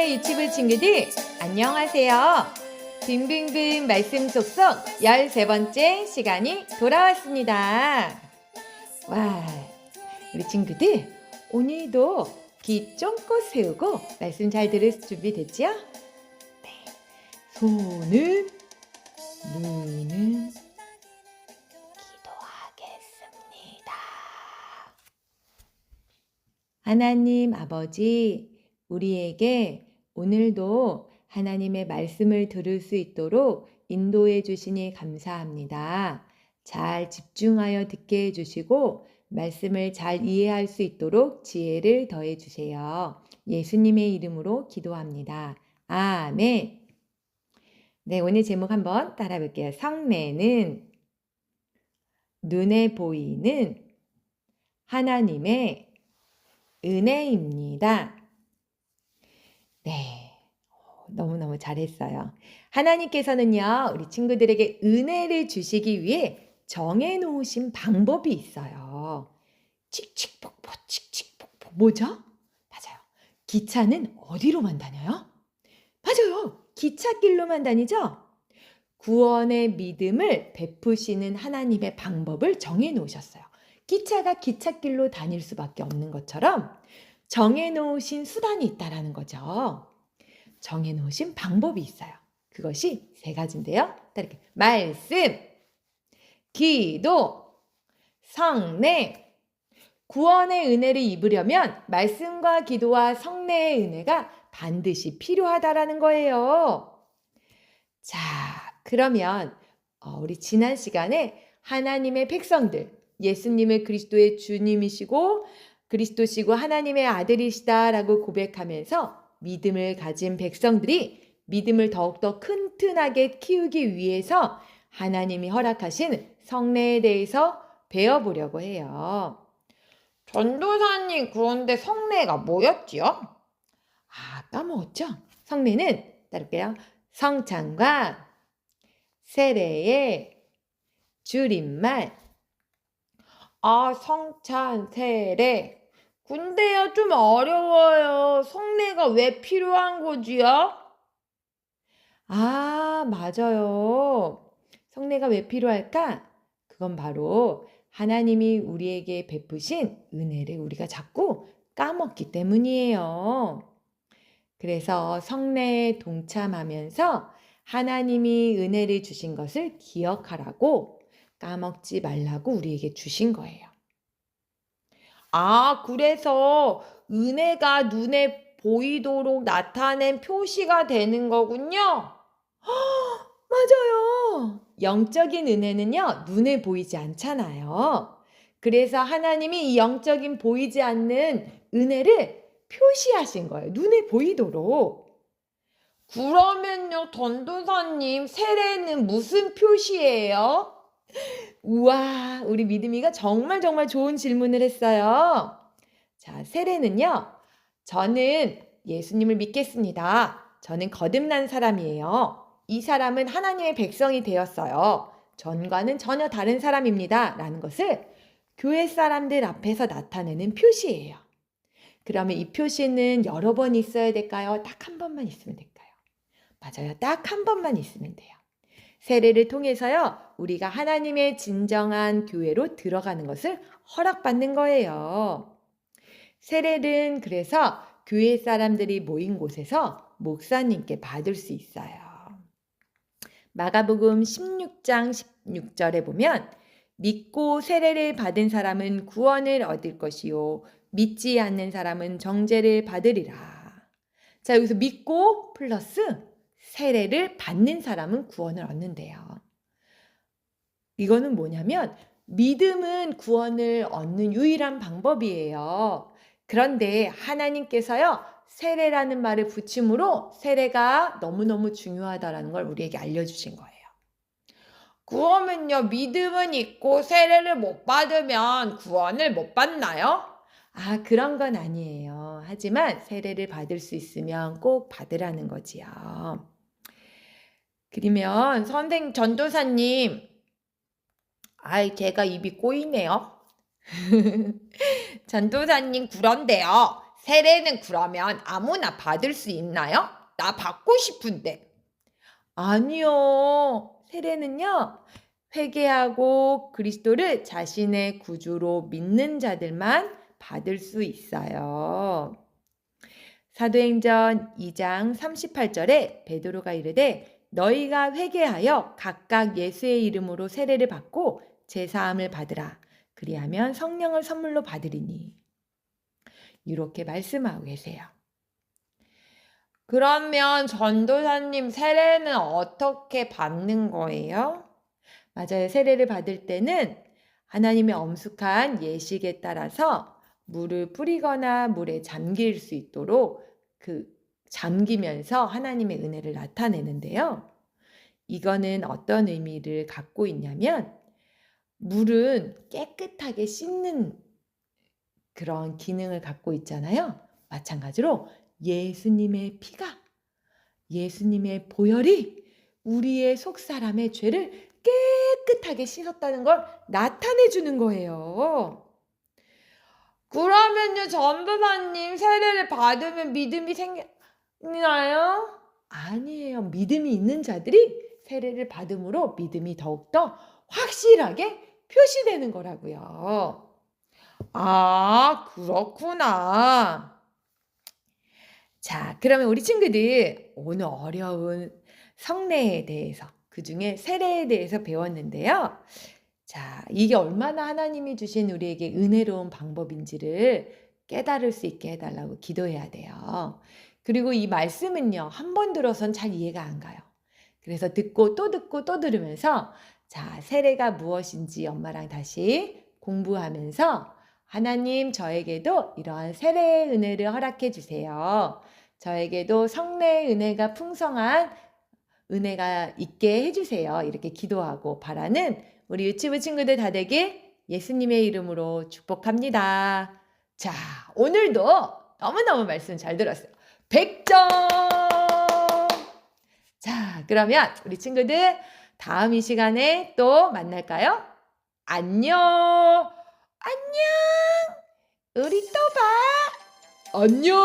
하나님의 유튜브 친구들 안녕하세요. 빙빙빙 말씀 속속 13번째 시간이 돌아왔습니다. 와, 우리 친구들 오늘도 귀 쫑긋 세우고 말씀 잘 들을 준비 됐죠? 네. 손은 눈은 기도하겠습니다. 하나님 아버지, 우리에게 오늘도 하나님의 말씀을 들을 수 있도록 인도해 주시니 감사합니다. 잘 집중하여 듣게 해주시고 말씀을 잘 이해할 수 있도록 지혜를 더해 주세요. 예수님의 이름으로 기도합니다. 아멘. 네, 오늘 제목 한번 따라 볼게요. 성례는 눈에 보이는 하나님의 은혜입니다. 네, 너무너무 잘했어요. 하나님께서는요, 우리 친구들에게 은혜를 주시기 위해 정해놓으신 방법이 있어요. 칙칙폭폭, 칙칙폭폭. 뭐죠? 맞아요. 기차는 어디로만 다녀요? 맞아요. 기찻길로만 다니죠? 구원의 믿음을 베푸시는 하나님의 방법을 정해놓으셨어요. 기차가 기찻길로 다닐 수밖에 없는 것처럼 정해놓으신 수단이 있다라는 거죠. 정해놓으신 방법이 있어요. 그것이 세 가지인데요. 이렇게 말씀, 기도, 성례. 구원의 은혜를 입으려면 말씀과 기도와 성례의 은혜가 반드시 필요하다라는 거예요. 자, 그러면 우리 지난 시간에 하나님의 백성들, 예수님을 그리스도의 주님이시고 그리스도시고 하나님의 아들이시다라고 고백하면서 믿음을 가진 백성들이 믿음을 더욱더 튼튼하게 키우기 위해서 하나님이 허락하신 성례에 대해서 배워보려고 해요. 전도사님, 그런데 성례가 뭐였지요? 까먹었죠? 성례는 따를게요. 성찬과 세례의 줄임말. 성찬, 세례. 근데요, 좀 어려워요. 성례가 왜 필요한 거지요? 맞아요. 성례가 왜 필요할까? 그건 바로 하나님이 우리에게 베푸신 은혜를 우리가 자꾸 까먹기 때문이에요. 그래서 성례에 동참하면서 하나님이 은혜를 주신 것을 기억하라고 까먹지 말라고 우리에게 주신 거예요. 그래서 은혜가 눈에 보이도록 나타낸 표시가 되는 거군요. 맞아요. 영적인 은혜는요, 눈에 보이지 않잖아요. 그래서 하나님이 이 영적인 보이지 않는 은혜를 표시하신 거예요. 눈에 보이도록. 그러면요, 전도사님, 세례는 무슨 표시예요? 우와, 우리 믿음이가 정말 좋은 질문을 했어요. 자, 세례는요, 저는 예수님을 믿겠습니다. 저는 거듭난 사람이에요. 이 사람은 하나님의 백성이 되었어요. 전과는 전혀 다른 사람입니다. 라는 것을 교회 사람들 앞에서 나타내는 표시예요. 그러면 이 표시는 여러 번 있어야 될까요? 딱 한 번만 있으면 될까요? 맞아요. 딱 한 번만 있으면 돼요. 세례를 통해서요, 우리가 하나님의 진정한 교회로 들어가는 것을 허락받는 거예요. 세례는 그래서 교회 사람들이 모인 곳에서 목사님께 받을 수 있어요. 마가복음 16장 16절에 보면 믿고 세례를 받은 사람은 구원을 얻을 것이요 믿지 않는 사람은 정죄를 받으리라. 자, 여기서 믿고 플러스 세례를 받는 사람은 구원을 얻는데요. 이거는 뭐냐면 믿음은 구원을 얻는 유일한 방법이에요. 그런데 하나님께서요, 세례라는 말을 붙임으로 세례가 너무너무 중요하다는 걸 우리에게 알려주신 거예요. 그러면요, 믿음은 있고 세례를 못 받으면 구원을 못 받나요? 그런 건 아니에요. 하지만 세례를 받을 수 있으면 꼭 받으라는 거지요. 그러면 전도사님, 제가 입이 꼬이네요. 전도사님, 그런데요, 세례는 그러면 아무나 받을 수 있나요? 나 받고 싶은데. 아니요. 세례는요. 회개하고 그리스도를 자신의 구주로 믿는 자들만 받을 수 있어요. 사도행전 2장 38절에 베드로가 이르되 너희가 회개하여 각각 예수의 이름으로 세례를 받고 제사함을 받으라. 그리하면 성령을 선물로 받으리니. 이렇게 말씀하고 계세요. 그러면 전도사님 세례는 어떻게 받는 거예요? 맞아요. 세례를 받을 때는 하나님의 엄숙한 예식에 따라서 물을 뿌리거나 물에 잠길 수 있도록 잠기면서 하나님의 은혜를 나타내는데요. 이거는 어떤 의미를 갖고 있냐면 물은 깨끗하게 씻는 그런 기능을 갖고 있잖아요. 마찬가지로 예수님의 피가, 예수님의 보혈이 우리의 속사람의 죄를 깨끗하게 씻었다는 걸 나타내 주는 거예요. 그러면요, 전도사님 세례를 받으면 믿음이 생기나요? 아니에요. 믿음이 있는 자들이 세례를 받음으로 믿음이 더욱더 확실하게 표시되는 거라고요. 아, 그렇구나. 자, 그러면 우리 친구들 오늘 어려운 성례에 대해서, 그중에 세례에 대해서 배웠는데요. 자, 이게 얼마나 하나님이 주신 우리에게 은혜로운 방법인지를 깨달을 수 있게 해달라고 기도해야 돼요. 그리고 이 말씀은요, 한 번 들어선 잘 이해가 안 가요. 그래서 듣고 또 들으면서 자, 세례가 무엇인지 엄마랑 다시 공부하면서 하나님 저에게도 이러한 세례의 은혜를 허락해 주세요. 저에게도 성례의 은혜가 풍성한 은혜가 있게 해주세요. 이렇게 기도하고 바라는 우리 유치부 친구들 다 되길 예수님의 이름으로 축복합니다. 자, 오늘도 너무너무 말씀 잘 들었어요. 100점! 자, 그러면 우리 친구들 다음 이 시간에 또 만날까요? 안녕! 안녕! 우리 또 봐! 안녕!